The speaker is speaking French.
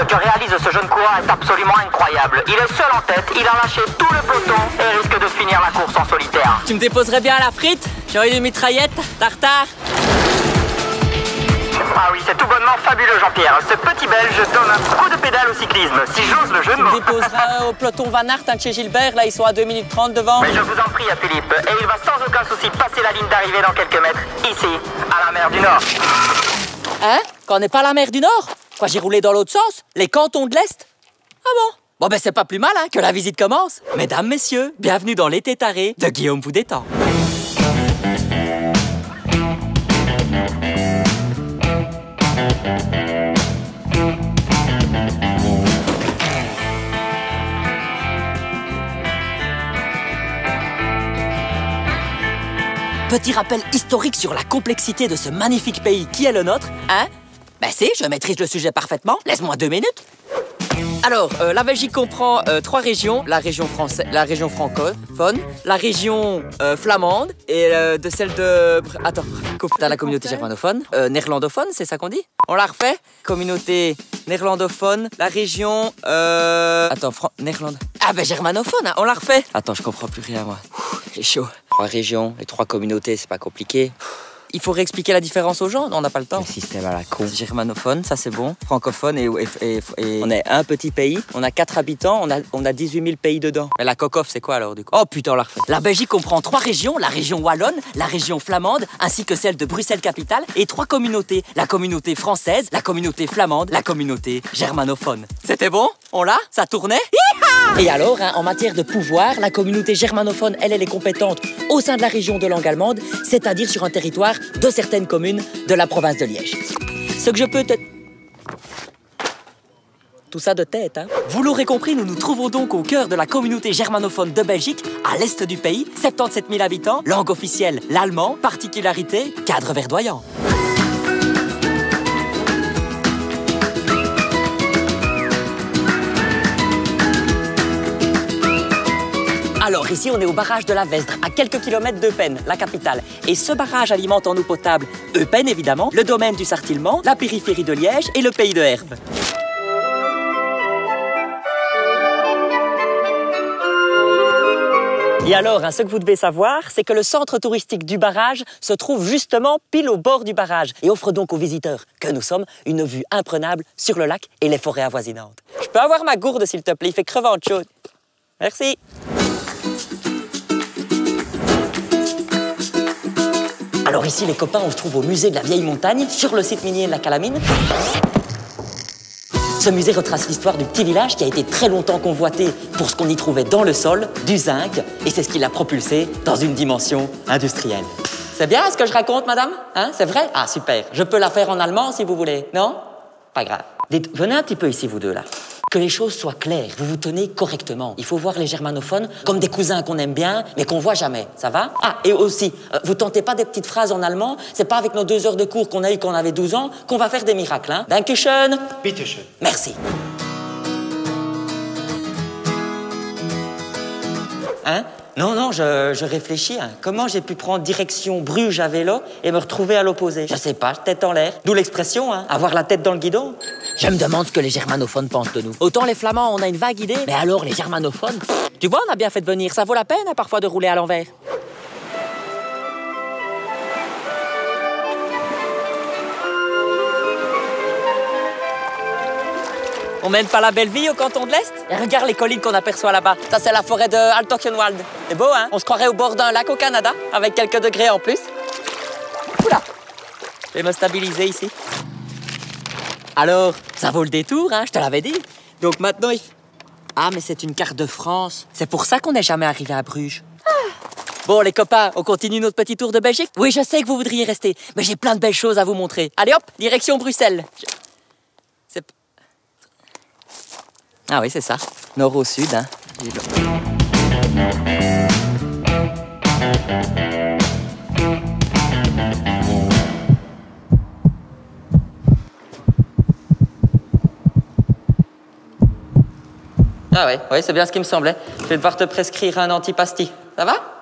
que réalise ce jeune coureur est absolument incroyable. Il est seul en tête, il a lâché tout le peloton et risque de finir la course en solitaire. Tu me déposerais bien à la frite? J'ai envie d'une mitraillette, tartare. Ah oui, c'est tout bonnement fabuleux, Jean-Pierre. Ce petit Belge donne un coup de pédale au cyclisme, si j'ose le jeu de Tu me mots. déposeras au peloton Van Aert, de chez Gilbert, là ils sont à 2 minutes 30 devant. Mais je vous en prie, Philippe, et il va sans aucun souci passer la ligne d'arrivée dans quelques mètres, ici, à la mer du Nord. Hein? Quand on n'est pas à la mer du Nord? Quoi, j'ai roulé dans l'autre sens? Les cantons de l'Est? Ah bon? Bon ben c'est pas plus mal, hein, que la visite commence. Mesdames, messieurs, bienvenue dans l'été taré de Guillaume vous détend. Petit rappel historique sur la complexité de ce magnifique pays qui est le nôtre, hein? Ben si, je maîtrise le sujet parfaitement. Laisse-moi 2 minutes. Alors, la Belgique comprend 3 régions. La région française, la région francophone, la région flamande et de celle de... Attends, t'as la communauté germanophone, néerlandophone, c'est ça qu'on dit? On la refait? Communauté néerlandophone, la région... Attends, néerlande... Ah ben germanophone, hein, on la refait. Attends, je comprends plus rien, moi. C'est chaud. 3 régions et 3 communautés, c'est pas compliqué. Il faut réexpliquer la différence aux gens, on n'a pas le temps. Le système à la con. Germanophone, ça c'est bon. Francophone et on est un petit pays. On a 4 habitants, on a 18 000 pays dedans. Mais la cocof, c'est quoi alors du coup? Oh putain, on l'a refait. La Belgique comprend 3 régions, la région wallonne, la région flamande, ainsi que celle de Bruxelles-Capitale, et 3 communautés. La communauté française, la communauté flamande, la communauté germanophone. C'était bon? On l'a? Ça tournait? Hi-ha! Et alors, hein, en matière de pouvoir, la communauté germanophone, elle est compétente au sein de la région de langue allemande, c'est-à-dire sur un territoire de certaines communes de la province de Liège. Ce que je peux te... Tout ça de tête, hein. Vous l'aurez compris, nous nous trouvons donc au cœur de la communauté germanophone de Belgique, à l'est du pays, 77 000 habitants, langue officielle l'allemand, particularité, cadre verdoyant. Alors ici, on est au barrage de la Vesdre, à quelques kilomètres d'Eupen, la capitale. Et ce barrage alimente en eau potable Eupen, évidemment, le domaine du Sartillement, la périphérie de Liège et le pays de Herbe. Et alors, hein, ce que vous devez savoir, c'est que le centre touristique du barrage se trouve justement pile au bord du barrage et offre donc aux visiteurs que nous sommes une vue imprenable sur le lac et les forêts avoisinantes. Je peux avoir ma gourde, s'il te plaît, il fait crevante chaude. Merci. Alors ici, les copains, on se trouve au musée de la Vieille Montagne, sur le site minier de la Calamine. Ce musée retrace l'histoire du petit village qui a été très longtemps convoité pour ce qu'on y trouvait dans le sol, du zinc, et c'est ce qui l'a propulsé dans une dimension industrielle. C'est bien ce que je raconte, madame? Hein, c'est vrai? Ah, super. Je peux la faire en allemand si vous voulez. Non? Pas grave. Dites, venez un petit peu ici, vous deux, là. Que les choses soient claires, vous vous tenez correctement. Il faut voir les germanophones comme des cousins qu'on aime bien, mais qu'on voit jamais. Ça va? Ah, et aussi, vous tentez pas des petites phrases en allemand. C'est pas avec nos 2 heures de cours qu'on a eu quand on avait 12 ans qu'on va faire des miracles, hein? Dankeschön. Bitteschön. Merci. Hein? Non, je réfléchis. Hein. Comment j'ai pu prendre direction Bruges à vélo et me retrouver à l'opposé? Je sais pas, tête en l'air. D'où l'expression, hein, avoir la tête dans le guidon. Je me demande ce que les germanophones pensent de nous. Autant les flamands, on a une vague idée, mais alors les germanophones... Tu vois, on a bien fait de venir. Ça vaut la peine, hein, parfois, de rouler à l'envers. On mène pas la belle vie au canton de l'Est? Et regarde les collines qu'on aperçoit là-bas. Ça, c'est la forêt de Altochenwald. C'est beau, hein? On se croirait au bord d'un lac au Canada, avec quelques degrés en plus. Oula! Je vais me stabiliser ici. Alors, ça vaut le détour, hein? Je te l'avais dit. Donc maintenant, Ah, mais c'est une carte de France. C'est pour ça qu'on n'est jamais arrivé à Bruges. Bon, les copains, on continue notre petit tour de Belgique? Oui, je sais que vous voudriez rester, mais j'ai plein de belles choses à vous montrer. Allez hop, direction Bruxelles. Ah oui, c'est ça. Nord au sud, hein. Ah ouais, c'est bien ce qui me semblait. Je vais devoir te prescrire un antipasti. Ça va?